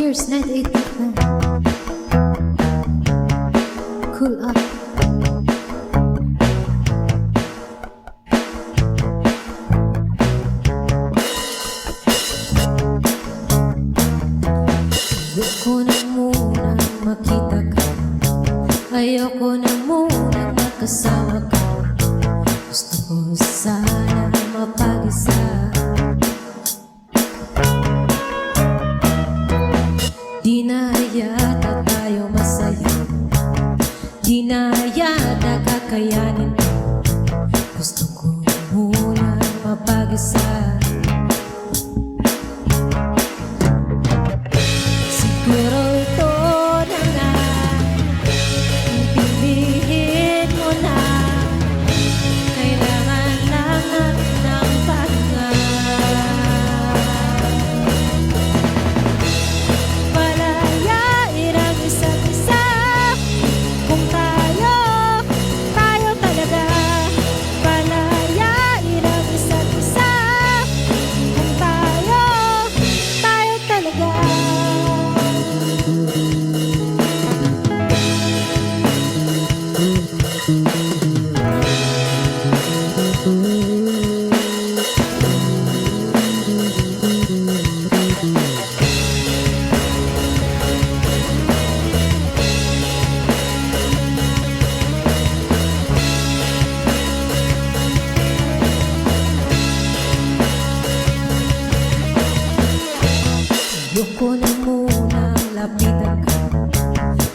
Here's 98.9. Cool up. Ayoko na munang makita ka, ayoko na munang makasama ka. Gusto ko sana mapag-isa. Di na yata tayo masaya, di na yata kakayanin. Gusto ko muna mapag-isa. Siguro ito na nga, pilihin mo na. Kailangan lang ng pahinga. Palayain ang isa't isa. Kung tayo talaga. Palayain ang isa't isa. Kung tayo talaga. Ayoko na munang lapitan ka,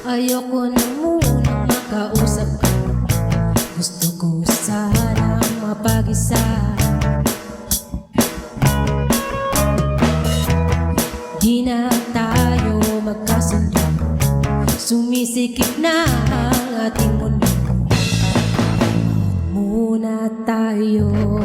ayoko na munang makausap ka. Gusto ko sanang mapag-isa. Di na tayo magkasundo, sumisikip na ang ating mundo. Muna tayo.